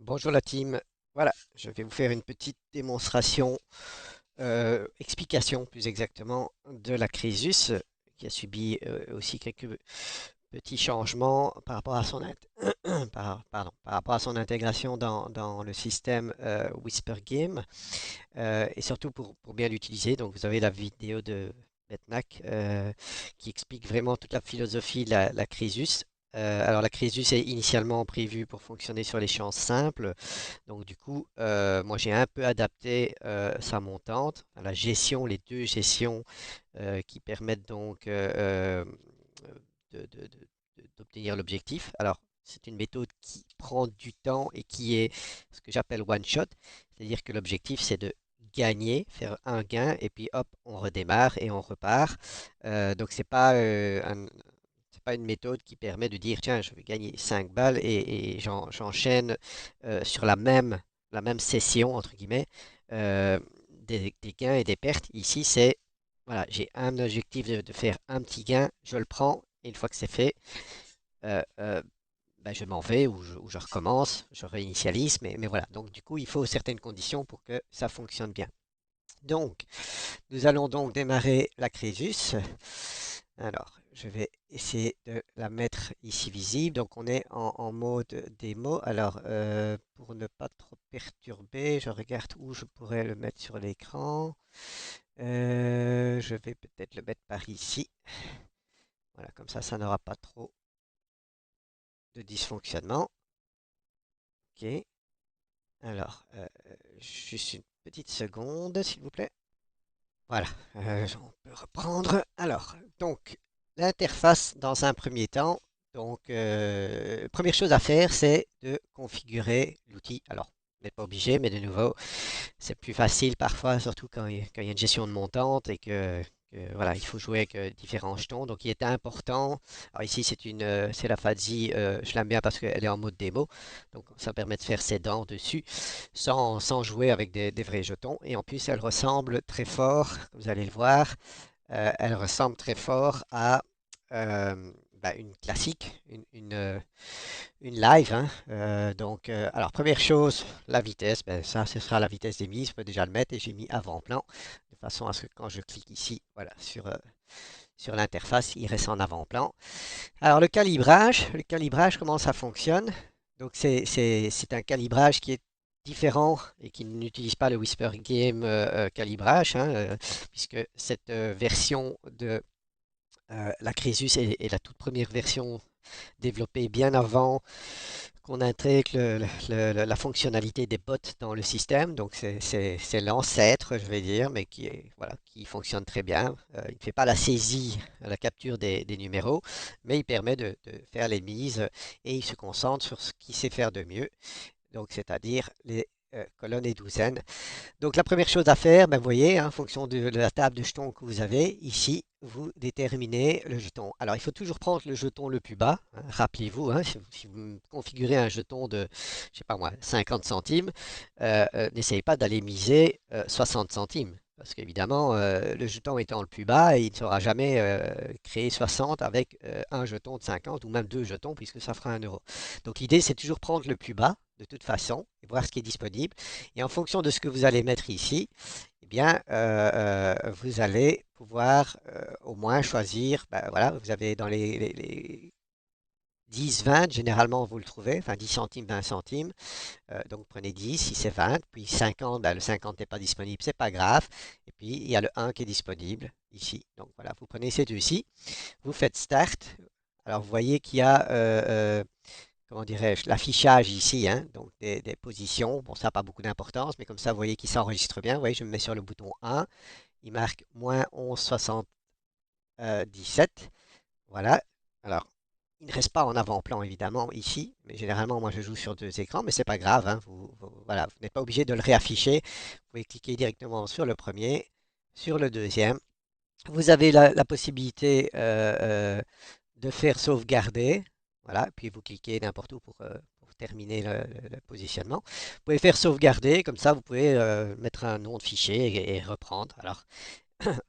Bonjour la team. Voilà, je vais vous faire une petite démonstration, explication plus exactement, de la Crésus qui a subi aussi quelques petits changements par rapport à par rapport à son intégration dans le système Whisper Game et surtout pour bien l'utiliser. Donc vous avez la vidéo de Betnac qui explique vraiment toute la philosophie de la Crésus. Alors la Crésus est initialement prévue pour fonctionner sur les champs simples. Donc du coup, moi j'ai un peu adapté sa montante, enfin, la gestion, les deux gestions qui permettent donc d'obtenir l'objectif. Alors c'est une méthode qui prend du temps et qui est ce que j'appelle one shot, c'est-à-dire que l'objectif c'est de gagner, faire un gain et puis hop, on redémarre et on repart. Donc c'est pas une méthode qui permet de dire tiens, je vais gagner 5 balles et j'enchaîne sur la même session, entre guillemets, des gains et des pertes. Ici, c'est voilà, j'ai un objectif de faire un petit gain, je le prends, et une fois que c'est fait, euh, euh, ben, je m'en vais ou je recommence, je réinitialise, mais voilà. Donc, du coup, il faut certaines conditions pour que ça fonctionne bien. Donc, nous allons donc démarrer la Crésus. Alors, je vais essayer de la mettre ici visible. Donc, on est en mode démo. Alors, pour ne pas trop perturber, je regarde où je pourrais le mettre sur l'écran. Je vais peut-être le mettre par ici. Voilà, comme ça n'aura pas trop de dysfonctionnement. Ok. Alors, juste une petite seconde, s'il vous plaît. Voilà, on peut reprendre. Alors, donc, l'interface dans un premier temps. Donc, première chose à faire, c'est de configurer l'outil. Alors, vous n'êtes pas obligé, mais de nouveau, c'est plus facile parfois, surtout quand il y a une gestion de montante et voilà, il faut jouer avec différents jetons. Donc, il est important. Alors ici, c'est la Fadzi. Je l'aime bien parce qu'elle est en mode démo. Donc, ça permet de faire ses dents dessus sans jouer avec des vrais jetons. Et en plus, elle ressemble très fort, comme vous allez le voir, elle ressemble très fort à une classique, une live, hein. Alors première chose, la vitesse, ben, ça ce sera la vitesse d'émise, je peux déjà le mettre et j'ai mis avant-plan, de façon à ce que quand je clique ici, voilà, sur l'interface, il reste en avant-plan. Alors le calibrage, comment ça fonctionne? Donc c'est un calibrage qui est différent et qui n'utilise pas le Whisper Game calibrage, hein, puisque cette version de la Crésus est la toute première version développée bien avant qu'on intègre la fonctionnalité des bots dans le système. Donc c'est l'ancêtre, je vais dire, mais voilà, qui fonctionne très bien. Il ne fait pas la saisie, la capture des numéros, mais il permet de faire les mises et il se concentre sur ce qu'il sait faire de mieux, donc c'est-à-dire les colonnes et douzaines. Donc la première chose à faire, ben, vous voyez, hein, en fonction de la table de jetons que vous avez, ici, vous déterminez le jeton. Alors il faut toujours prendre le jeton le plus bas, hein, rappelez-vous, hein, si vous configurez un jeton de, je sais pas moi, 50 centimes, n'essayez pas d'aller miser 60 centimes. Parce qu'évidemment, le jeton étant le plus bas, il ne saura jamais créer 60 avec un jeton de 50 ou même deux jetons puisque ça fera 1 euro. Donc l'idée, c'est toujours prendre le plus bas de toute façon et voir ce qui est disponible. Et en fonction de ce que vous allez mettre ici, eh bien, vous allez pouvoir au moins choisir, ben, voilà, vous avez dans les 10, 20, généralement vous le trouvez, enfin 10 centimes, 20 centimes. Donc prenez 10 si c'est 20, puis 50, ben, le 50 n'est pas disponible, c'est pas grave. Et puis il y a le 1 qui est disponible ici. Donc voilà, vous prenez ces deux-ci, vous faites Start. Alors vous voyez qu'il y a comment dirais-je, l'affichage ici, hein, donc des positions. Bon, ça n'a pas beaucoup d'importance, mais comme ça, vous voyez qu'il s'enregistre bien. Vous voyez, je me mets sur le bouton 1, il marque moins 11,77. Voilà. Alors, il ne reste pas en avant-plan, évidemment, ici, mais généralement, moi, je joue sur deux écrans, mais c'est pas grave, hein, voilà, vous n'êtes pas obligé de le réafficher. Vous pouvez cliquer directement sur le premier, sur le deuxième. Vous avez la possibilité de faire sauvegarder. Voilà, puis vous cliquez n'importe où pour terminer le positionnement. Vous pouvez faire sauvegarder, comme ça vous pouvez mettre un nom de fichier et reprendre. Alors,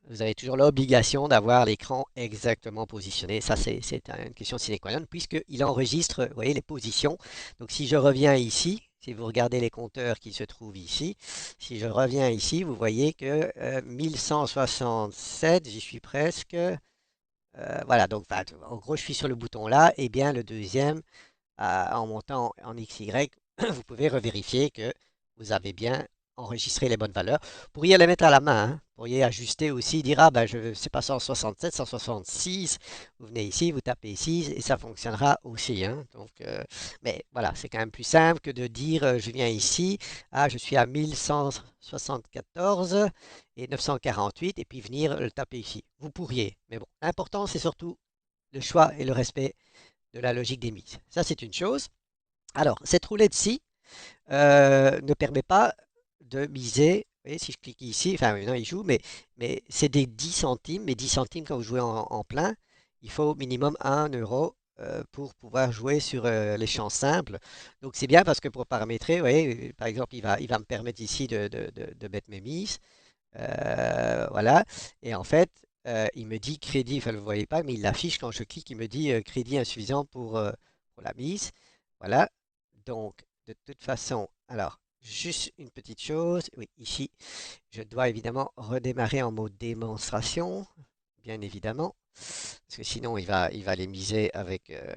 vous avez toujours l'obligation d'avoir l'écran exactement positionné. Ça, c'est une question sine qua non, puisqu'il enregistre, vous voyez, les positions. Donc, si je reviens ici, Si vous regardez les compteurs qui se trouvent ici, si je reviens ici, vous voyez que 1167, j'y suis presque. Voilà, donc enfin, en gros, je suis sur le bouton là, et bien le deuxième, en montant en XY, vous pouvez revérifier que vous avez bien enregistré les bonnes valeurs. Vous pourriez les mettre à la main, hein. Vous pourriez ajuster aussi, dire, ah ben, c'est pas 167, 166. Vous venez ici, vous tapez ici, et ça fonctionnera aussi, hein. Donc, mais voilà, c'est quand même plus simple que de dire, je viens ici, ah, je suis à 1174 et 948, et puis venir le taper ici. Vous pourriez, mais bon, l'important, c'est surtout le choix et le respect de la logique des mises. Ça, c'est une chose. Alors, cette roulette-ci ne permet pas de miser. Vous voyez, si je clique ici, enfin, non, il joue, mais c'est des 10 centimes. Mais 10 centimes, quand vous jouez en plein, il faut au minimum 1 euro pour pouvoir jouer sur les champs simples. Donc, c'est bien parce que pour paramétrer, vous voyez, par exemple, il va me permettre ici de mettre mes mises. Voilà. Et en fait, il me dit crédit, enfin, vous ne le voyez pas, mais il l'affiche quand je clique, il me dit crédit insuffisant pour la mise. Voilà. Donc, de toute façon, alors, juste une petite chose. Oui, ici, je dois évidemment redémarrer en mode démonstration, bien évidemment, parce que sinon, il va les miser avec euh,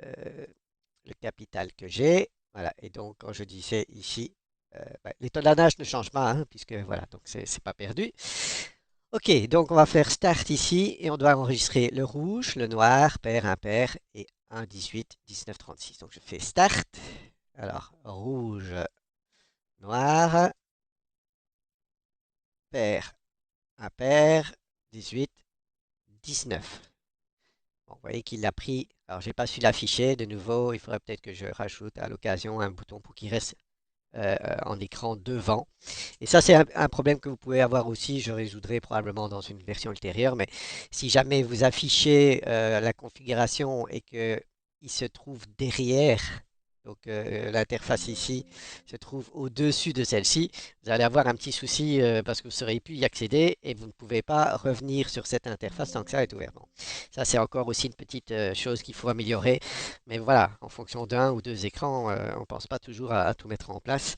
le capital que j'ai. Voilà. Et donc, quand je disais ici, l'étalonnage ne change pas, hein, puisque voilà, donc c'est pas perdu. Ok, donc on va faire start ici et on doit enregistrer le rouge, le noir, pair, impair et 1, 18, 19, 36. Donc je fais start. Alors, rouge, noir, pair, impair, 18, 19. Bon, vous voyez qu'il l'a pris. Alors, j'ai pas su l'afficher. De nouveau, il faudrait peut-être que je rajoute à l'occasion un bouton pour qu'il reste en écran devant. Et ça, c'est un problème que vous pouvez avoir aussi. Je résoudrai probablement dans une version ultérieure. Mais si jamais vous affichez la configuration et que il se trouve derrière, donc l'interface ici se trouve au-dessus de celle-ci, vous allez avoir un petit souci parce que vous auriez pu y accéder et vous ne pouvez pas revenir sur cette interface tant que ça est ouvert. Bon, ça, c'est encore aussi une petite chose qu'il faut améliorer. Mais voilà, en fonction d'un ou deux écrans, on ne pense pas toujours à tout mettre en place.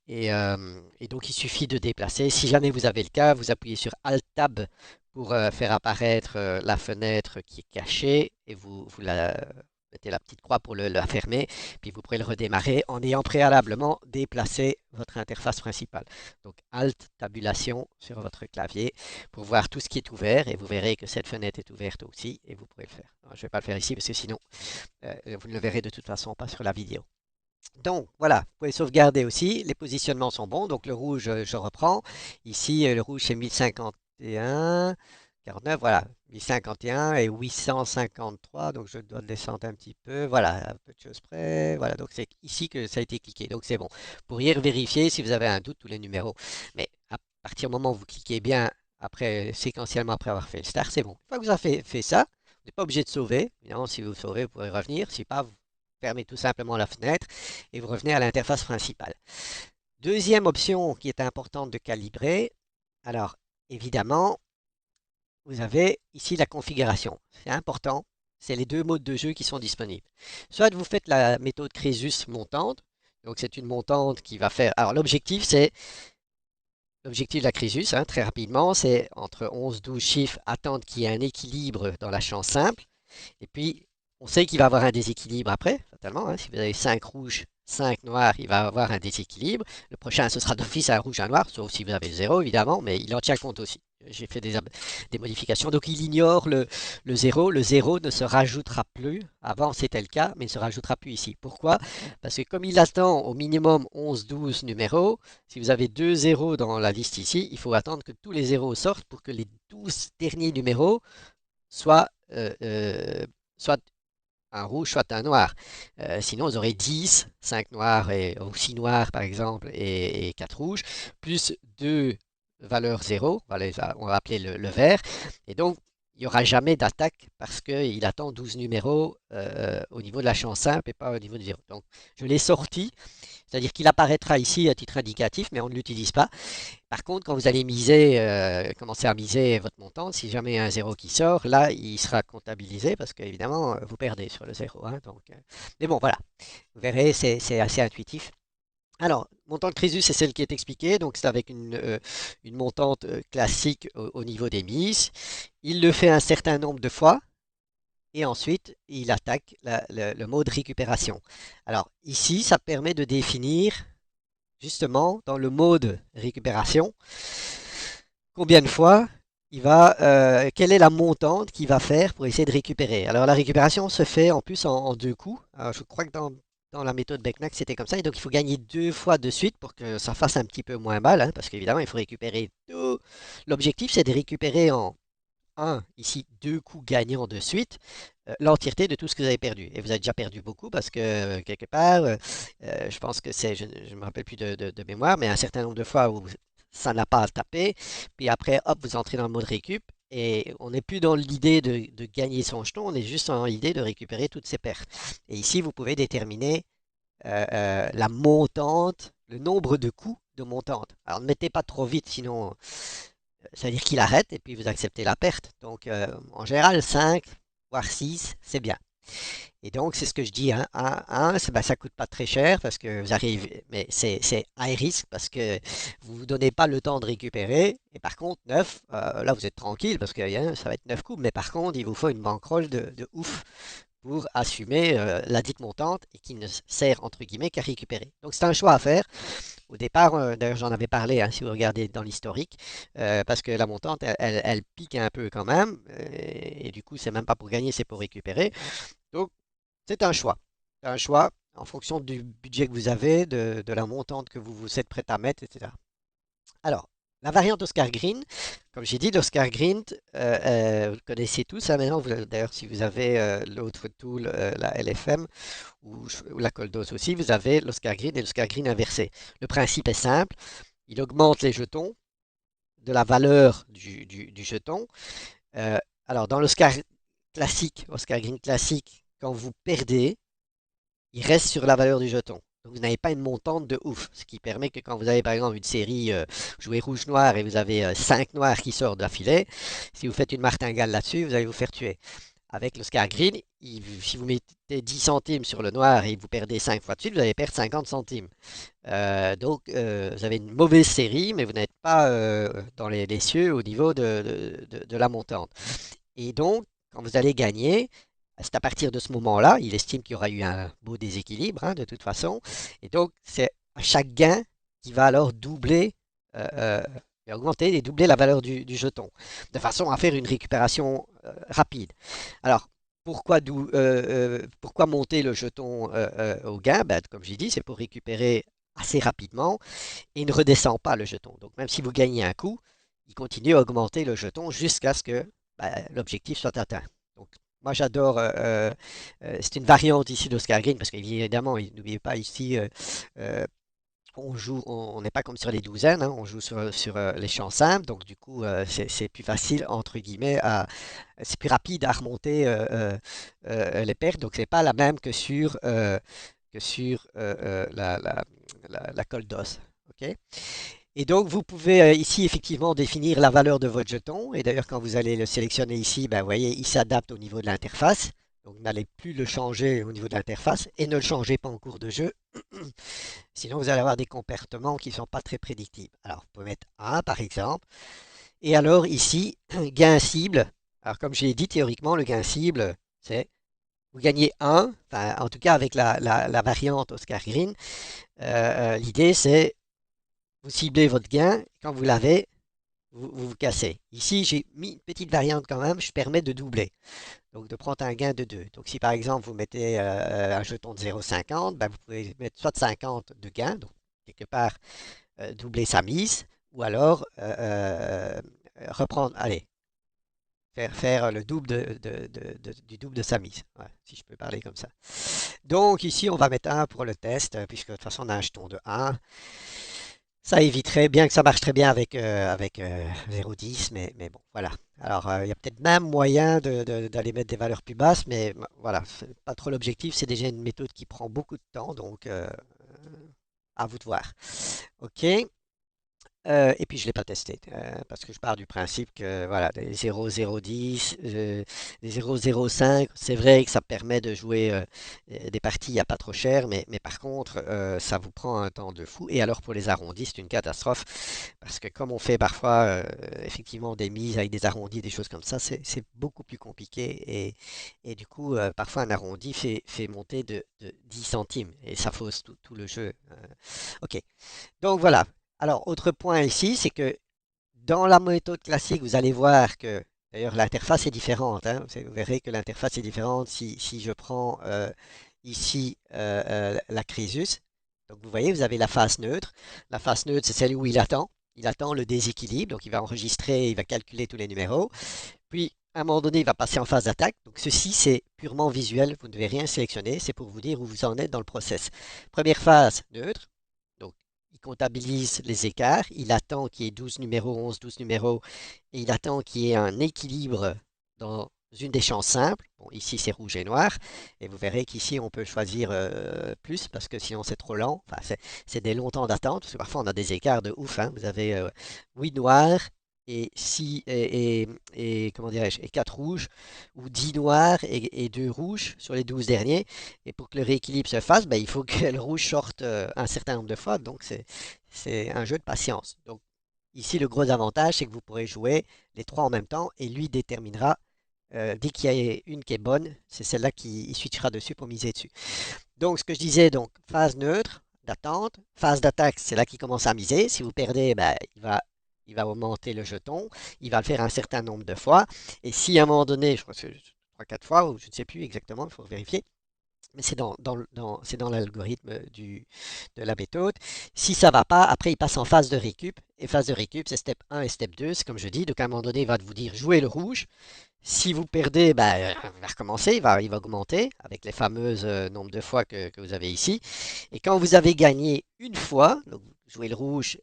Et donc, il suffit de déplacer. Si jamais vous avez le cas, vous appuyez sur Alt-Tab pour faire apparaître la fenêtre qui est cachée et vous mettez la petite croix pour la fermer. Puis vous pourrez le redémarrer en ayant préalablement déplacé votre interface principale. Donc, Alt, tabulation sur votre clavier pour voir tout ce qui est ouvert et vous verrez que cette fenêtre est ouverte aussi et vous pourrez le faire. Alors, je ne vais pas le faire ici parce que sinon, vous ne le verrez de toute façon pas sur la vidéo. Donc voilà, vous pouvez sauvegarder aussi. Les positionnements sont bons. Donc le rouge, je reprends. Ici, le rouge c'est 1051, 49, voilà, 1051 et 853. Donc je dois descendre un petit peu. Voilà, un peu de choses près. Voilà, donc c'est ici que ça a été cliqué. Donc c'est bon. Vous pourriez vérifier si vous avez un doute tous les numéros. Mais à partir du moment où vous cliquez bien après, séquentiellement après avoir fait le start, c'est bon. Une fois que vous avez fait ça, vous n'êtes pas obligé de sauver. Évidemment, si vous sauvez, vous pourrez revenir. Si pas, vous fermez tout simplement la fenêtre et vous revenez à l'interface principale. Deuxième option qui est importante de calibrer. Alors, évidemment, vous avez ici la configuration. C'est important. C'est les deux modes de jeu qui sont disponibles. Soit vous faites la méthode Crésus montante. Donc, c'est une montante qui va faire. Alors, l'objectif de la Crésus, hein, très rapidement, c'est entre 11 12 chiffres, attendre qu'il y ait un équilibre dans la chance simple. Et puis, on sait qu'il va y avoir un déséquilibre après, fatalement, hein. Si vous avez 5 rouges, 5 noirs, il va y avoir un déséquilibre. Le prochain, ce sera d'office un rouge, un noir, sauf si vous avez 0, évidemment, mais il en tient compte aussi. J'ai fait des modifications. Donc, il ignore le 0. Le 0 ne se rajoutera plus. Avant, c'était le cas, mais il ne se rajoutera plus ici. Pourquoi? Parce que comme il attend au minimum 11, 12 numéros, si vous avez 2 zéros dans la liste ici, il faut attendre que tous les zéros sortent pour que les 12 derniers numéros soit, soit un rouge, soit un noir. Sinon, vous aurez 10, 5 noirs ou 6 noirs par exemple et 4 rouges, plus 2 valeurs 0, on va appeler le vert. Et donc, il n'y aura jamais d'attaque parce qu'il attend 12 numéros au niveau de la chance simple et pas au niveau de 0. Donc, je l'ai sorti, c'est-à-dire qu'il apparaîtra ici à titre indicatif, mais on ne l'utilise pas. Par contre, quand vous allez miser, commencer à miser votre montant, si jamais il y a un zéro qui sort, là, il sera comptabilisé parce qu'évidemment, vous perdez sur le zéro, hein, donc, mais bon, voilà. Vous verrez, c'est assez intuitif. Alors, montante Crésus, c'est celle qui est expliquée, donc c'est avec une montante classique au niveau des mises. Il le fait un certain nombre de fois, et ensuite, il attaque le mode récupération. Alors, ici, ça permet de définir, justement, dans le mode récupération, combien de fois quelle est la montante qu'il va faire pour essayer de récupérer. Alors la récupération se fait en plus en deux coups. Alors, je crois que dans la méthode Becknack c'était comme ça. Et donc il faut gagner deux fois de suite pour que ça fasse un petit peu moins mal, hein, parce qu'évidemment il faut récupérer tout. L'objectif c'est de récupérer en un, ici, deux coups gagnants de suite, l'entièreté de tout ce que vous avez perdu. Et vous avez déjà perdu beaucoup parce que quelque part, je pense que je ne me rappelle plus de mémoire, mais un certain nombre de fois où ça n'a pas à taper, puis après, hop, vous entrez dans le mode récup, et on n'est plus dans l'idée de gagner son jeton, on est juste dans l'idée de récupérer toutes ses pertes. Et ici, vous pouvez déterminer la montante, le nombre de coups de montante. Alors ne mettez pas trop vite, sinon ça veut dire qu'il arrête et puis vous acceptez la perte. Donc en général 5 voire 6 c'est bien. Et donc c'est ce que je dis, hein, ben, ça coûte pas très cher parce que vous arrivez, mais c'est high risk parce que vous ne vous donnez pas le temps de récupérer. Et par contre 9 là vous êtes tranquille parce que hein, ça va être 9 coups, mais par contre il vous faut une bankroll de ouf pour assumer la dite montante et qui ne sert entre guillemets qu'à récupérer. Donc c'est un choix à faire. Au départ, d'ailleurs j'en avais parlé hein, si vous regardez dans l'historique, parce que la montante elle pique un peu quand même, et du coup c'est même pas pour gagner, c'est pour récupérer. Donc c'est un choix. C'est un choix en fonction du budget que vous avez, de la montante que vous êtes prêt à mettre, etc. Alors, la variante Oscar Green, comme j'ai dit, l'Oscar Green, vous le connaissez tous. Hein, maintenant, d'ailleurs, si vous avez l'autre tool, la LFM ou la Coldos aussi, vous avez l'Oscar Green et l'Oscar Green inversé. Le principe est simple. Il augmente les jetons de la valeur du jeton. Euh, alors, dans l'Oscar classique, Oscar Green classique, quand vous perdez, il reste sur la valeur du jeton. Donc vous n'avez pas une montante de ouf, ce qui permet que quand vous avez par exemple une série jouée rouge-noir et vous avez 5 noirs qui sortent d'affilée, si vous faites une martingale là-dessus, vous allez vous faire tuer. Avec le Scar Green, si vous mettez 10 centimes sur le noir et vous perdez 5 fois de suite, vous allez perdre 50 centimes. Donc vous avez une mauvaise série, mais vous n'êtes pas dans les cieux au niveau de la montante. Et donc, quand vous allez gagner, c'est à partir de ce moment-là, il estime qu'il y aura eu un beau déséquilibre, hein, de toute façon. Et donc, c'est à chaque gain qui va alors doubler, et augmenter et doubler la valeur du jeton, de façon à faire une récupération rapide. Alors, pourquoi monter le jeton au gain? Ben, comme j'ai dit, c'est pour récupérer assez rapidement et il ne redescend pas le jeton. Donc, même si vous gagnez un coup, il continue à augmenter le jeton jusqu'à ce que l'objectif soit atteint. Donc, moi, j'adore. C'est une variante ici d'Oscar Green parce qu'évidemment, n'oubliez pas ici, on joue, on n'est pas comme sur les douzaines, hein, on joue sur les champs simples. Donc, du coup, c'est plus facile, entre guillemets, c'est plus rapide à remonter les pertes. Donc, c'est pas la même que sur la colle d'os. OK? Et donc, vous pouvez ici effectivement définir la valeur de votre jeton. Et d'ailleurs, quand vous allez le sélectionner ici, ben, vous voyez, il s'adapte au niveau de l'interface. Donc, n'allez plus le changer au niveau de l'interface et ne le changez pas en cours de jeu. Sinon, vous allez avoir des comportements qui ne sont pas très prédictibles. Alors, vous pouvez mettre 1 par exemple. Et alors, ici, gain cible. Alors, comme je l'ai dit, théoriquement, le gain cible, c'est vous gagnez 1, enfin, en tout cas avec la variante Oscar Green. L'idée, c'est vous ciblez votre gain, quand vous l'avez, vous cassez. Ici, j'ai mis une petite variante quand même, je permets de doubler. Donc de prendre un gain de 2. Donc si par exemple vous mettez un jeton de 0,50, ben, vous pouvez mettre soit 50 de gain, donc quelque part doubler sa mise, ou alors reprendre, allez, faire le double du double de sa mise, ouais, si je peux parler comme ça. Donc ici, on va mettre 1 pour le test, puisque de toute façon, on a un jeton de 1. Ça éviterait, bien que ça marche très bien avec 0,10, mais bon, voilà. Alors, il y a peut-être même moyen d'aller mettre des valeurs plus basses, mais voilà, c'est pas trop l'objectif. C'est déjà une méthode qui prend beaucoup de temps, donc à vous de voir. OK. Et puis je ne l'ai pas testé parce que je pars du principe que voilà, des 0,010, des 0,05, c'est vrai que ça permet de jouer des parties à pas trop cher, mais par contre, ça vous prend un temps de fou. Et alors pour les arrondis, c'est une catastrophe parce que comme on fait parfois effectivement des mises avec des arrondis, des choses comme ça, c'est beaucoup plus compliqué. Et du coup, parfois un arrondi fait monter de 10 centimes et ça fausse tout le jeu. Ok. Donc voilà. Alors, autre point ici, c'est que dans la méthode classique, vous allez voir que, d'ailleurs, l'interface est différente, hein. Vous verrez que l'interface est différente si je prends ici la Crésus. Donc, vous voyez, vous avez la phase neutre. La phase neutre, c'est celle où il attend. Il attend le déséquilibre, donc il va enregistrer, il va calculer tous les numéros. Puis, à un moment donné, il va passer en phase d'attaque. Donc, ceci, c'est purement visuel. Vous ne devez rien sélectionner. C'est pour vous dire où vous en êtes dans le process. Première phase, neutre. Donc, il comptabilise les écarts. Il attend qu'il y ait 12 numéros, 11, 12 numéros. Et il attend qu'il y ait un équilibre dans une des chances simples. Bon, ici, c'est rouge et noir. Et vous verrez qu'ici, on peut choisir plus parce que sinon, c'est trop lent. Enfin, c'est des longs temps d'attente. Parce que parfois, on a des écarts de ouf, hein. Vous avez 8 noirs et, comment dirais-je, et 4 rouges, ou 10 noirs et 2 rouges sur les 12 derniers. Et pour que le rééquilibre se fasse, ben, il faut que le rouge sorte un certain nombre de fois. Donc, c'est un jeu de patience. Donc, ici, le gros avantage, c'est que vous pourrez jouer les trois en même temps et lui déterminera, dès qu'il y a une qui est bonne, c'est celle-là qui switchera dessus pour miser dessus. Donc, ce que je disais, donc, phase neutre, d'attente, phase d'attaque, c'est là qu'il commence à miser. Si vous perdez, ben, il va augmenter le jeton, il va le faire un certain nombre de fois. Et si à un moment donné, je crois que c'est 3-4 fois, ou je ne sais plus exactement, il faut vérifier, mais c'est dans l'algorithme de la méthode. Si ça ne va pas, après il passe en phase de récup. Et phase de récup, c'est step 1 et step 2, c'est comme je dis. Donc à un moment donné, il va vous dire jouez le rouge. Si vous perdez, ben, il va recommencer, il va augmenter avec les fameuses nombres de fois que vous avez ici. Et quand vous avez gagné une fois, donc vous jouez le rouge,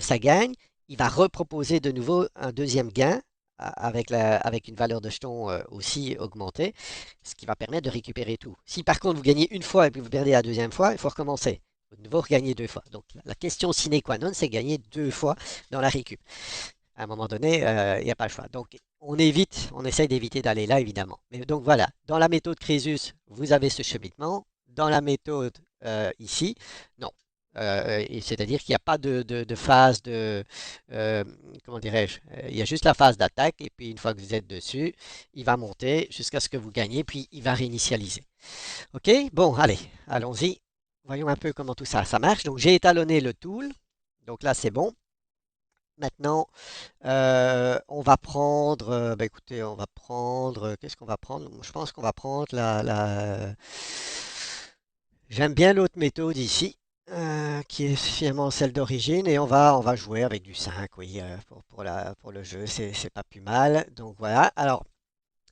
ça gagne, il va reproposer de nouveau un deuxième gain avec une valeur de jeton aussi augmentée, ce qui va permettre de récupérer tout. Si par contre vous gagnez une fois et puis vous perdez la deuxième fois, il faut recommencer. Vous de nouveau regagner deux fois. Donc la question sine qua non, c'est gagner deux fois dans la récup. À un moment donné, il n'y a pas le choix. Donc, on essaye d'éviter d'aller là, évidemment. Mais donc voilà, dans la méthode Crésus, vous avez ce cheminement. Dans la méthode ici, non. C'est-à-dire qu'il n'y a pas de phase euh, comment dirais-je, il y a juste la phase d'attaque, et puis une fois que vous êtes dessus, il va monter jusqu'à ce que vous gagnez, puis il va réinitialiser. OK? Bon, allez, allons-y. Voyons un peu comment tout ça, ça marche. Donc, j'ai étalonné le tool. Donc là, c'est bon. Maintenant, on va prendre, bah, écoutez, on va prendre, qu'est-ce qu'on va prendre? Je pense qu'on va prendre j'aime bien l'autre méthode ici, qui est finalement celle d'origine, et on va jouer avec du 5, oui, pour le jeu, c'est pas plus mal. Donc voilà. Alors,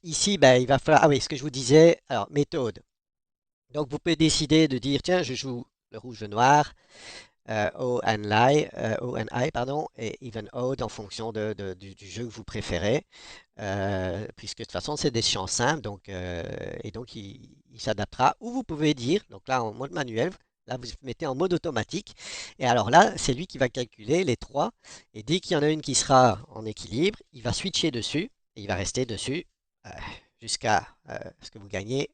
ici, ben, il va falloir, ah oui, ce que je vous disais, alors, méthode. Donc, vous pouvez décider de dire, tiens, je joue le rouge, le noir. ONI, pardon, et even odd en fonction du jeu que vous préférez, puisque de toute façon c'est des champs simples, et donc il s'adaptera. Ou vous pouvez dire, donc là en mode manuel, là vous mettez en mode automatique, et alors là c'est lui qui va calculer les trois, et dès qu'il y en a une qui sera en équilibre, il va switcher dessus, et il va rester dessus euh, jusqu'à ce que vous gagnez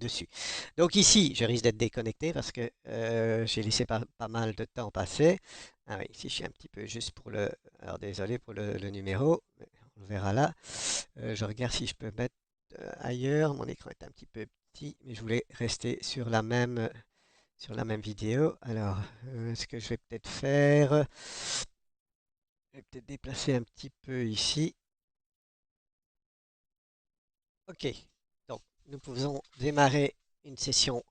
dessus. Donc ici, je risque d'être déconnecté parce que j'ai laissé pas mal de temps passer. Ah oui, ici je suis un petit peu juste pour le... Alors désolé pour le numéro, mais on le verra là. Je regarde si je peux mettre ailleurs. Mon écran est un petit peu petit, mais je voulais rester sur la même vidéo. Alors, ce que je vais peut-être faire, je vais peut-être déplacer un petit peu ici. Ok, donc nous pouvons démarrer une session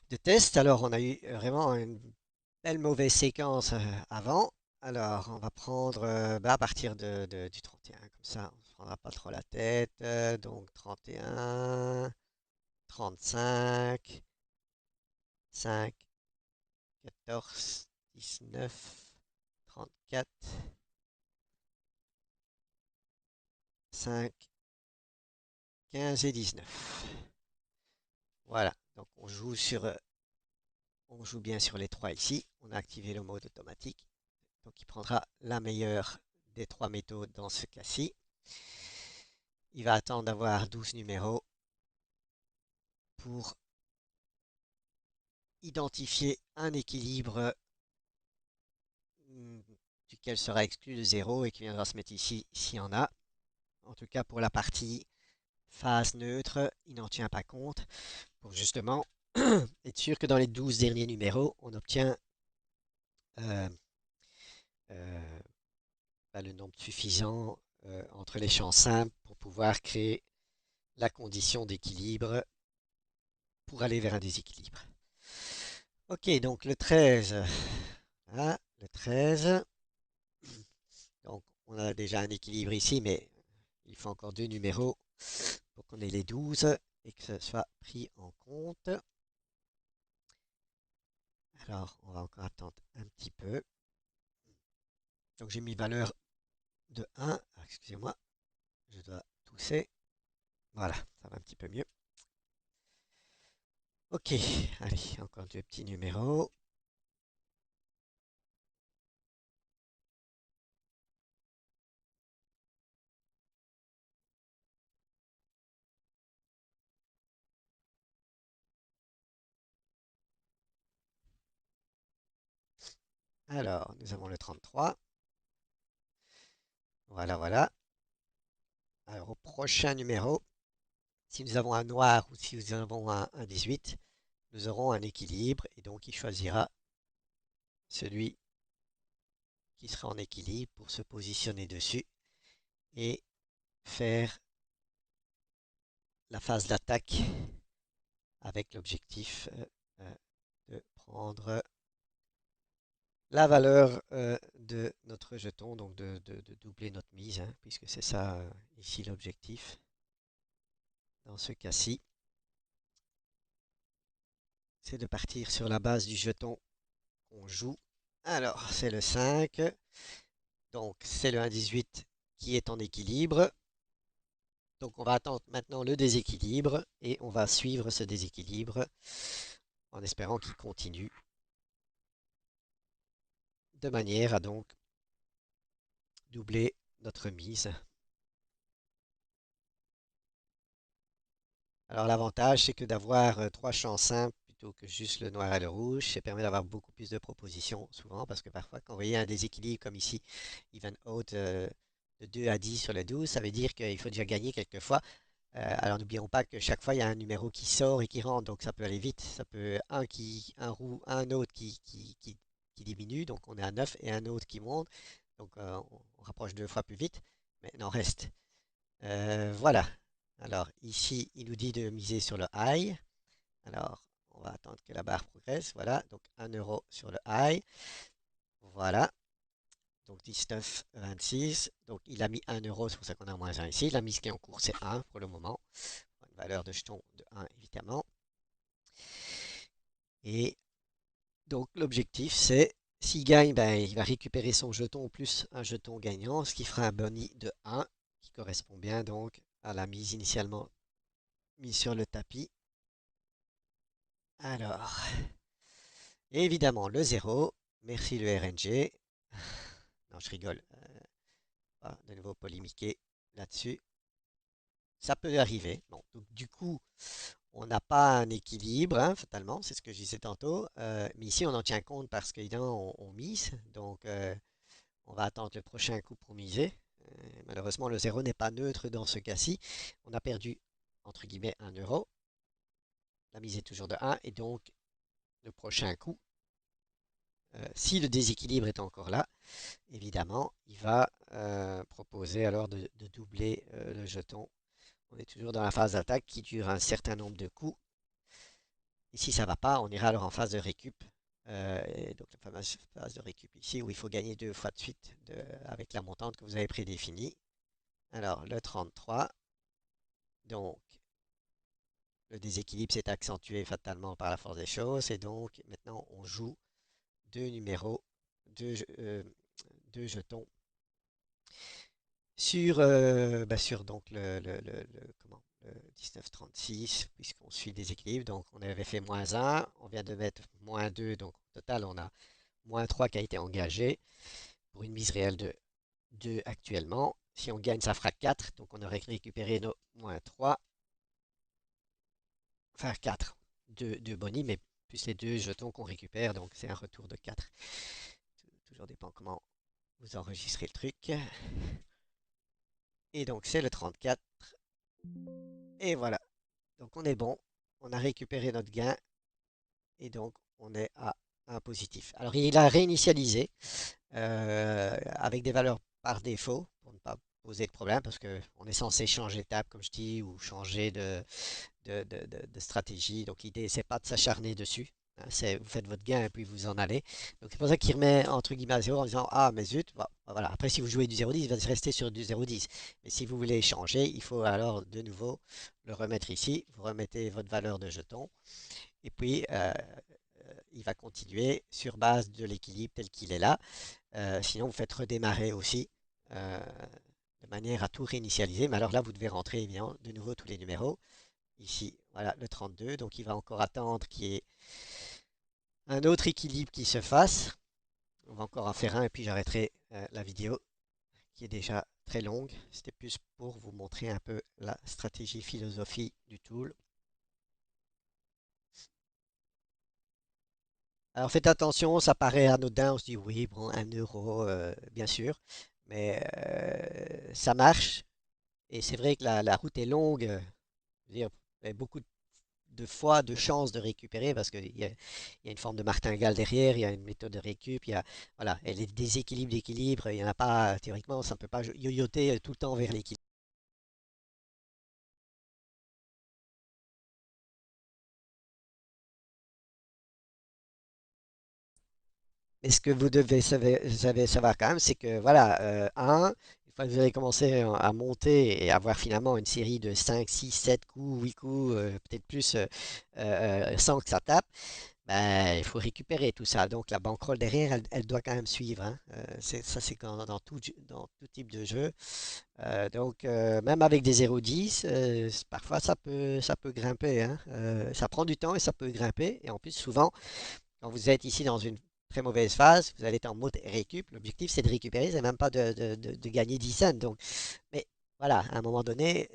de test. Alors, on a eu vraiment une belle mauvaise séquence avant. Alors, on va prendre bah, à partir du 31, comme ça, on ne se prendra pas trop la tête. Donc, 31, 35, 5, 14, 19, 34, 5, 15 et 19. Voilà, donc on joue bien sur les trois ici. On a activé le mode automatique. Donc il prendra la meilleure des trois méthodes dans ce cas-ci. Il va attendre d'avoir 12 numéros pour identifier un équilibre duquel sera exclu le 0 et qui viendra se mettre ici s'il y en a. En tout cas pour la partie phase neutre, il n'en tient pas compte pour justement être sûr que dans les 12 derniers numéros, on obtient euh, euh, le nombre suffisant entre les champs simples pour pouvoir créer la condition d'équilibre pour aller vers un déséquilibre. Ok, donc le 13. Voilà, le 13. Donc on a déjà un équilibre ici, mais il faut encore deux numéros pour qu'on ait les 12 et que ce soit pris en compte. Alors, on va encore attendre un petit peu. Donc j'ai mis valeur de 1. Ah, excusez-moi, je dois tousser. Voilà, ça va un petit peu mieux. Ok, allez, encore deux petits numéros. Alors, nous avons le 33. Voilà, voilà. Alors, au prochain numéro, si nous avons un noir ou si nous avons un 18, nous aurons un équilibre et donc il choisira celui qui sera en équilibre pour se positionner dessus et faire la phase d'attaque avec l'objectif euh, de prendre la valeur de notre jeton, donc de doubler notre mise, hein, puisque c'est ça ici l'objectif. Dans ce cas-ci, c'est de partir sur la base du jeton qu'on joue. Alors, c'est le 5, donc c'est le 1,18 qui est en équilibre. Donc on va attendre maintenant le déséquilibre et on va suivre ce déséquilibre en espérant qu'il continue de manière à donc doubler notre mise. Alors l'avantage, c'est que d'avoir trois champs simples plutôt que juste le noir et le rouge, ça permet d'avoir beaucoup plus de propositions souvent, parce que parfois quand vous voyez un déséquilibre comme ici, even out de 2 à 10 sur le 12, ça veut dire qu'il faut déjà gagner quelquefois. Alors n'oublions pas que chaque fois il y a un numéro qui sort et qui rentre, donc ça peut aller vite. Ça peut un autre qui diminue, donc on est à 9 et un autre qui monte, donc on rapproche deux fois plus vite, mais il en reste. Voilà. Alors ici, il nous dit de miser sur le high. Alors, on va attendre que la barre progresse. Voilà, donc 1 € sur le high. Voilà, donc 19,26. Donc il a mis 1 €, c'est pour ça qu'on a moins 1 ici. La mise qui est en cours, c'est 1 pour le moment. Une valeur de jeton de 1, évidemment. Et donc l'objectif, c'est, s'il gagne, ben, il va récupérer son jeton plus un jeton gagnant, ce qui fera un boni de 1, qui correspond bien donc à la mise initialement mise sur le tapis. Alors, évidemment, le 0. Merci le RNG. Non, je rigole. De nouveau polémiquer là-dessus. Ça peut arriver. Bon, donc, du coup, on n'a pas un équilibre, hein, fatalement. C'est ce que je disais tantôt. Mais ici, on en tient compte parce qu'évidemment, on mise. Donc, on va attendre le prochain coup pour miser. Malheureusement, le 0 n'est pas neutre dans ce cas-ci. On a perdu, entre guillemets, 1 €. La mise est toujours de 1. Et donc, le prochain coup, si le déséquilibre est encore là, évidemment, il va proposer alors de doubler le jeton. On est toujours dans la phase d'attaque qui dure un certain nombre de coups. Et si ça ne va pas, on ira alors en phase de récup. Et donc la fameuse phase de récup ici où il faut gagner deux fois de suite avec la montante que vous avez prédéfinie. Alors le 33, donc le déséquilibre s'est accentué fatalement par la force des choses et donc maintenant on joue deux numéros, deux jetons sur donc le 1936, puisqu'on suit des équilibres. Donc, on avait fait moins 1, on vient de mettre moins 2, donc au total, on a moins 3 qui a été engagé. pour une mise réelle de 2 actuellement. Si on gagne, ça fera 4. Donc on aurait récupéré nos moins 3. Enfin 4 de bonus, mais plus les 2 jetons qu'on récupère. Donc c'est un retour de 4. Toujours dépend comment vous enregistrez le truc. Et donc c'est le 34. Et voilà. Donc on est bon. On a récupéré notre gain. Et donc on est à un positif. Alors il a réinitialisé avec des valeurs par défaut pour ne pas poser de problème parce qu'on est censé changer d'étape, comme je dis, ou changer de stratégie. Donc l'idée, c'est pas de s'acharner dessus. Hein, c'est, vous faites votre gain et puis vous en allez. Donc c'est pour ça qu'il remet entre guillemets à zéro en disant ah mais zut, voilà. Après si vous jouez du 0,10, il va rester sur du 0,10. Mais si vous voulez changer, il faut alors de nouveau le remettre ici. Vous remettez votre valeur de jeton et puis il va continuer sur base de l'équilibre tel qu'il est là. Sinon, vous faites redémarrer aussi euh, de manière à tout réinitialiser. Mais alors là, vous devez rentrer évidemment de nouveau tous les numéros. Ici, voilà, le 32. Donc, il va encore attendre qu'il y ait un autre équilibre qui se fasse. On va encore en faire un et puis j'arrêterai la vidéo qui est déjà très longue. C'était plus pour vous montrer un peu la stratégie philosophie du tool. Alors faites attention, ça paraît anodin, on se dit oui, bon, 1 euro, bien sûr, mais ça marche. Et c'est vrai que la route est longue. Je veux dire, il y a beaucoup de fois de chances de récupérer parce qu'il y a une forme de martingale derrière, il y a une méthode de récup, il y a voilà, et les déséquilibres d'équilibre, il n'y en a pas théoriquement, ça ne peut pas yoyoter tout le temps vers l'équilibre. Mais ce que vous devez savoir quand même, c'est que voilà, une fois que vous avez commencé à monter et avoir finalement une série de 5, 6, 7 coups, 8 coups, peut-être plus, sans que ça tape, ben, il faut récupérer tout ça. Donc la bankroll derrière, elle doit quand même suivre. Hein. Ça, c'est dans tout type de jeu. Donc même avec des 0,10, parfois ça peut grimper. Hein. Ça prend du temps et ça peut grimper. Et en plus, souvent, quand vous êtes ici dans une très mauvaise phase, vous allez être en mode récup. L'objectif, c'est de récupérer, c'est même pas de gagner 10 cents. Donc, mais voilà, à un moment donné,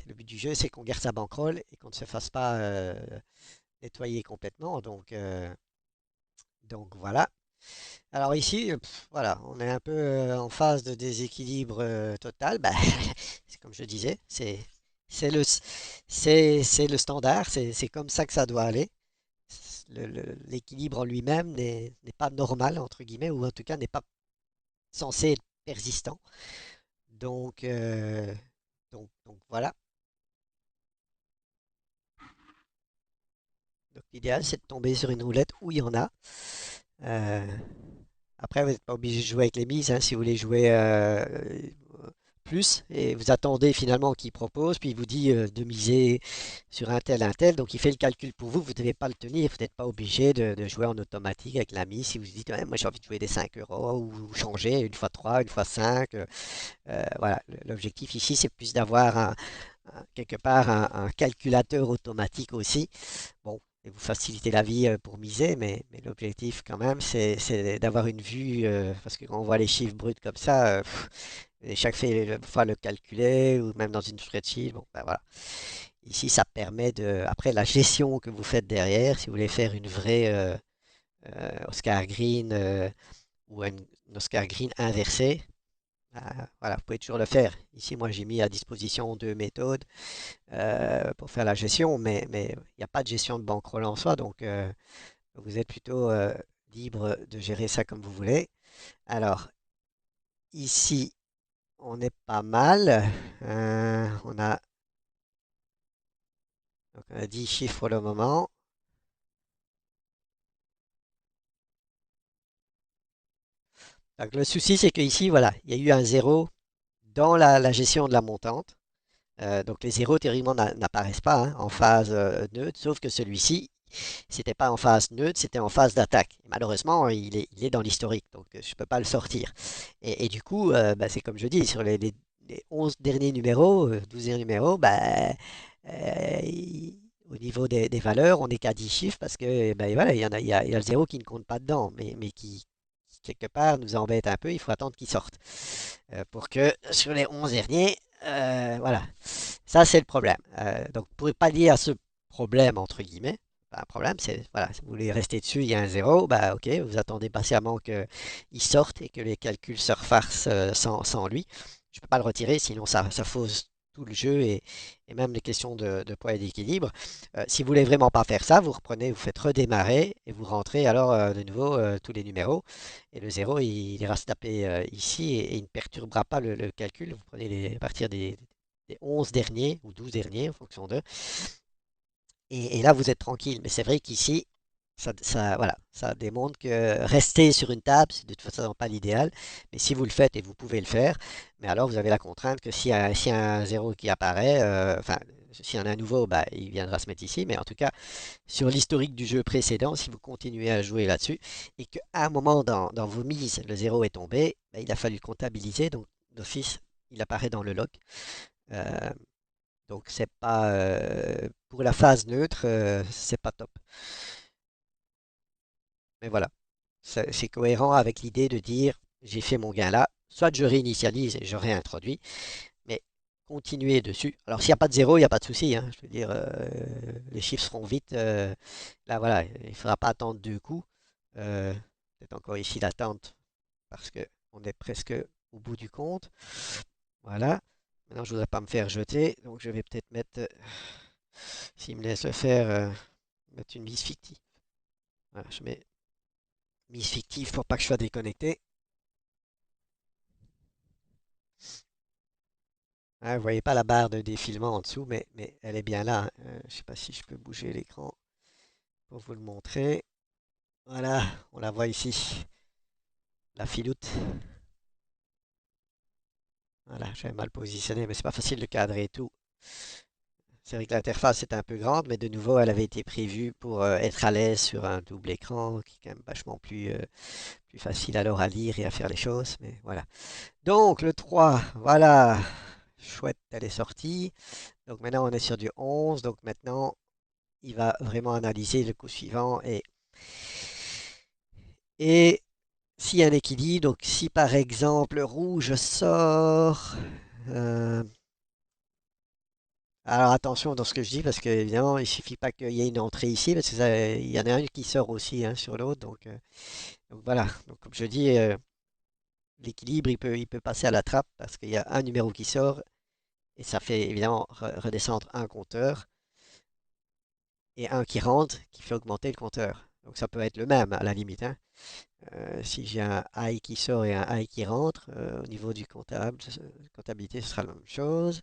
le but du jeu, c'est qu'on garde sa bankroll et qu'on ne se fasse pas nettoyer complètement. Donc voilà. Alors ici, voilà, on est un peu en phase de déséquilibre total. Bah, c'est comme je disais, c'est le, c'est le standard, c'est comme ça que ça doit aller. L'équilibre en lui-même n'est pas normal, entre guillemets, ou en tout cas n'est pas censé être persistant. Donc, donc voilà. Donc l'idéal, c'est de tomber sur une roulette où il y en a. Euh, Après, vous n'êtes pas obligé de jouer avec les mises, hein, si vous voulez jouer plus, et vous attendez finalement qu'il propose, puis il vous dit de miser sur un tel, donc il fait le calcul pour vous, vous ne devez pas le tenir, vous n'êtes pas obligé de jouer en automatique avec la mise, si vous dites, ouais, moi j'ai envie de jouer des 5 euros, ou changer une fois 3 une fois 5 voilà, l'objectif ici, c'est plus d'avoir quelque part un calculateur automatique aussi. Bon, et vous facilitez la vie pour miser, mais l'objectif quand même, c'est d'avoir une vue, parce que quand on voit les chiffres bruts comme ça, et fois le calculer, ou même dans une spreadsheet, bon, ben voilà. Ici, ça permet après la gestion que vous faites derrière, si vous voulez faire une vraie Oscar Green ou une Oscar Green inversée, voilà, vous pouvez toujours le faire. Ici, moi, j'ai mis à disposition 2 méthodes pour faire la gestion, mais il n'y a pas de gestion de bankroll en soi, donc vous êtes plutôt libre de gérer ça comme vous voulez. Alors, ici, on est pas mal. On a 10 chiffres pour le moment. Donc, le souci, c'est qu'ici, voilà, il y a eu un zéro dans la gestion de la montante. Donc, les zéros, théoriquement, n'apparaissent pas hein, en phase neutre, sauf que celui-ci, c'était pas en phase neutre, c'était en phase d'attaque. Malheureusement, il est dans l'historique, donc je ne peux pas le sortir. Et du coup, bah, c'est comme je dis, sur les 11 derniers numéros, 12 derniers numéros, bah, au niveau des valeurs, on n'est qu'à 10 chiffres parce que ben, voilà, il y a le zéro qui ne compte pas dedans, mais quelque part, nous embête un peu. Il faut attendre qu'il sorte. Pour que sur les 11 derniers, voilà. Ça, c'est le problème. Donc, pour pallier à ce problème, entre guillemets, pas un problème, c'est, voilà, si vous voulez rester dessus, il y a un zéro, bah ok, vous attendez patiemment qu'il sorte et que les calculs se refassent sans lui. Je ne peux pas le retirer, sinon ça fausse tout le jeu et même les questions de poids et d'équilibre. Si vous voulez vraiment pas faire ça, vous reprenez, vous faites redémarrer et vous rentrez alors de nouveau tous les numéros. Et le zéro, il ira se taper ici et il ne perturbera pas le calcul. Vous prenez à partir des 11 derniers ou 12 derniers en fonction d'eux. Et là, vous êtes tranquille. Mais c'est vrai qu'ici, voilà, ça démontre que rester sur une table, c'est de toute façon pas l'idéal. Mais si vous le faites, et vous pouvez le faire, mais alors vous avez la contrainte que s'il y a un zéro qui apparaît, enfin, s'il y en a un nouveau, bah, il viendra se mettre ici. Mais en tout cas, sur l'historique du jeu précédent, si vous continuez à jouer là-dessus, et qu'à un moment dans vos mises, le zéro est tombé, bah, il a fallu comptabiliser. Donc, d'office, il apparaît dans le log. Euh, donc c'est pas pour la phase neutre, c'est pas top. Mais voilà, c'est cohérent avec l'idée de dire j'ai fait mon gain là, soit je réinitialise et je réintroduis, mais continuer dessus. Alors s'il n'y a pas de zéro, il n'y a pas de souci, hein. Je veux dire, les chiffres seront vite. Là voilà, il ne faudra pas attendre deux coups. C'est encore ici l'attente parce que on est presque au bout du compte. Voilà. Maintenant, je ne voudrais pas me faire jeter, donc je vais peut-être mettre, s'il me laisse le faire, mettre une mise fictive. Voilà, je mets mise fictive pour pas que je sois déconnecté. Hein, vous voyez pas la barre de défilement en dessous, mais elle est bien là, hein. Je sais pas si je peux bouger l'écran pour vous le montrer. Voilà, on la voit ici, la filoute. Voilà, j'ai mal positionné, mais c'est pas facile de cadrer et tout. C'est vrai que l'interface est un peu grande, mais de nouveau, elle avait été prévue pour être à l'aise sur un double écran, qui est quand même vachement plus facile alors à lire et à faire les choses. Mais voilà. Donc, le 3, voilà. Chouette, elle est sortie. Donc maintenant, on est sur du 11. Donc maintenant, il va vraiment analyser le coup suivant. Et s'il y a un équilibre, donc si par exemple rouge sort... euh, alors attention dans ce que je dis, parce que évidemment, il suffit pas qu'il y ait une entrée ici, parce que il y en a un qui sort aussi hein, sur l'autre. Donc voilà. Donc comme je dis, l'équilibre, il peut passer à la trappe, parce qu'il y a un numéro qui sort, et ça fait évidemment redescendre un compteur. Et un qui rentre qui fait augmenter le compteur. Donc ça peut être le même à la limite, hein. Si j'ai un I qui sort et un I qui rentre, au niveau du comptabilité, ce sera la même chose.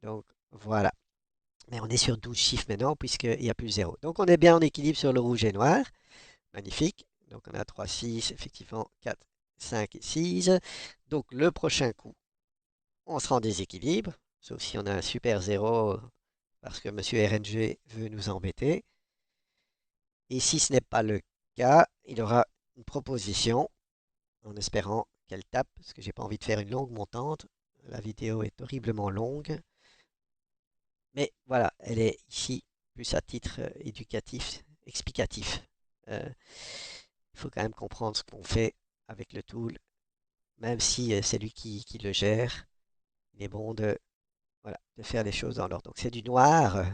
Donc voilà. Mais on est sur 12 chiffres maintenant puisqu'il n'y a plus zéro. Donc on est bien en équilibre sur le rouge et noir. Magnifique. Donc on a 3 6 effectivement 4 5 et 6. Donc le prochain coup, on sera en déséquilibre. Sauf si on a un super zéro parce que Monsieur RNG veut nous embêter. Et si ce n'est pas le cas, il aura une proposition en espérant qu'elle tape, parce que j'ai pas envie de faire une longue montante. La vidéo est horriblement longue. Mais voilà, elle est ici plus à titre éducatif, explicatif. Il faut quand même comprendre ce qu'on fait avec le tool, même si c'est lui qui le gère. Il est bon voilà, de faire les choses dans l'ordre. Donc c'est du noir.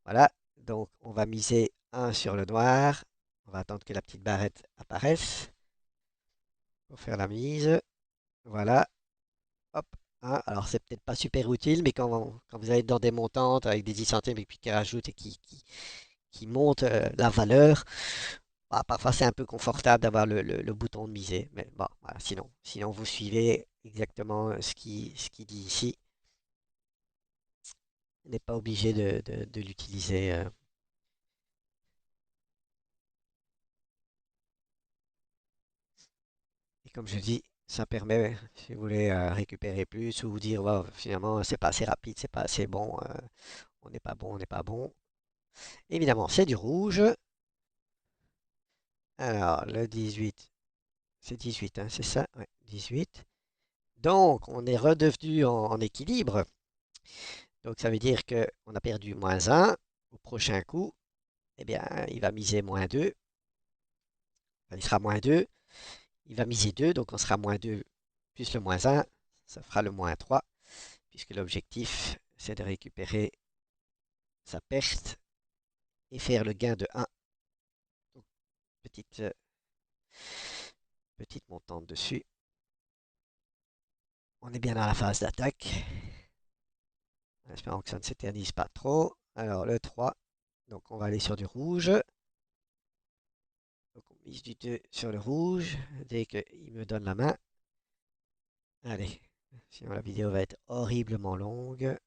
Voilà, donc on va miser un sur le noir. On va attendre que la petite barrette apparaisse pour faire la mise. Voilà, hop. Hein, alors c'est peut-être pas super utile, mais quand vous allez dans des montantes avec des 10 centimes et puis qui rajoutent et qui montent la valeur, bah, parfois c'est un peu confortable d'avoir le bouton de miser. Mais bon, voilà, sinon vous suivez exactement ce qui dit ici. Vous n'êtes pas obligé de l'utiliser. Et comme je dis, ça permet, si vous voulez récupérer plus ou vous dire, wow, finalement, c'est pas assez rapide, c'est pas assez bon, on n'est pas bon, on n'est pas bon. Évidemment, c'est du rouge. Alors, le 18, c'est 18, hein, c'est ça? Ouais, 18. Donc, on est redevenu en équilibre. Donc, ça veut dire qu'on a perdu -1. Au prochain coup, eh bien, il va miser -2. Enfin, il sera -2. il va miser 2, donc on sera moins 2 plus le moins 1, ça fera le moins 3, puisque l'objectif, c'est de récupérer sa perte et faire le gain de 1. Donc, petite, petite montante dessus. On est bien dans la phase d'attaque. En espérant que ça ne s'éternise pas trop. Alors, le 3. Donc, on va aller sur du rouge. Donc, on mise du 2 sur le rouge. Dès qu'il me donne la main. Allez. Sinon, la vidéo va être horriblement longue.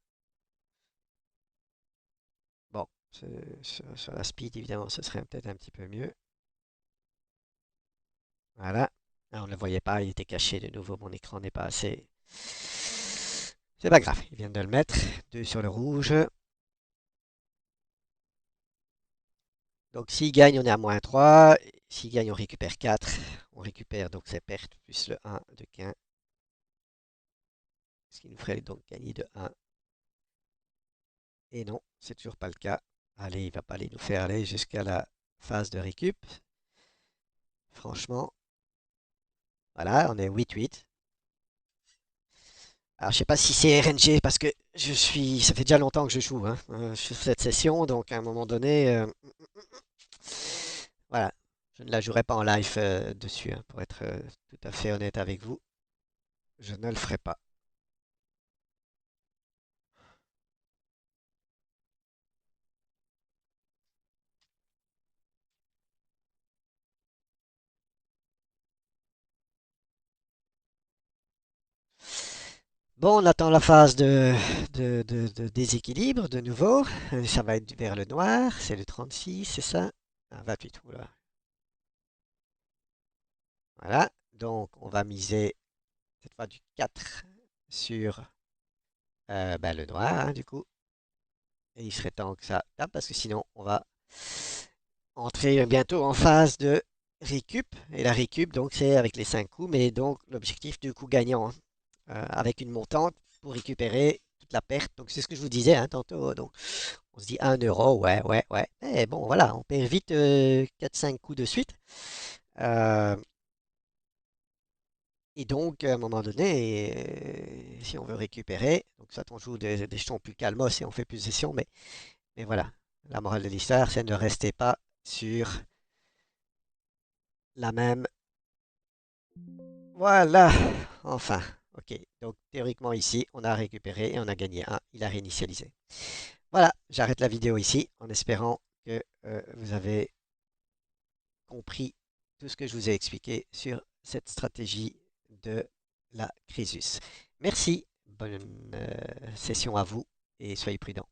Bon, sur la speed, évidemment, ce serait peut-être un petit peu mieux. Voilà. Ah, on ne le voyait pas, il était caché de nouveau. Mon écran n'est pas assez. C'est pas grave, ils viennent de le mettre. 2 sur le rouge. Donc s'il gagne, on est à moins 3. S'il gagne, on récupère 4. On récupère donc ses pertes plus le 1 de gain. Ce qui nous ferait donc gagner de 1. Et non, c'est toujours pas le cas. Allez, il va pas aller nous faire aller jusqu'à la phase de récup. Franchement, voilà, on est 8-8. Alors, je sais pas si c'est RNG parce que ça fait déjà longtemps que je joue, hein. Je fais cette session, donc à un moment donné, voilà, je ne la jouerai pas en live dessus, hein, pour être tout à fait honnête avec vous. Je ne le ferai pas. Bon, on attend la phase de déséquilibre de nouveau. Ça va être vers le noir, c'est le 36, c'est ça? Ah, 28, oula. Voilà, donc on va miser cette fois du 4 sur ben, le noir, hein, du coup. Et il serait temps que ça tape parce que sinon on va entrer bientôt en phase de récup. Et la récup, donc c'est avec les 5 coups, mais donc l'objectif du coup gagnant, hein, avec une montante pour récupérer toute la perte. Donc c'est ce que je vous disais, hein, tantôt. Donc on se dit 1 euro, ouais, ouais, ouais. Mais bon, voilà, on perd vite 4-5 coups de suite. Euh, et donc, à un moment donné, si on veut récupérer, donc soit on joue des jetons plus calmos et on fait plus de sessions, mais voilà, la morale de l'histoire, c'est ne restez pas sur la même. Voilà, enfin, ok. Donc théoriquement ici, on a récupéré et on a gagné un. Il a réinitialisé. Voilà, j'arrête la vidéo ici en espérant que vous avez compris tout ce que je vous ai expliqué sur cette stratégie de la Crésus. Merci, bonne session à vous et soyez prudents.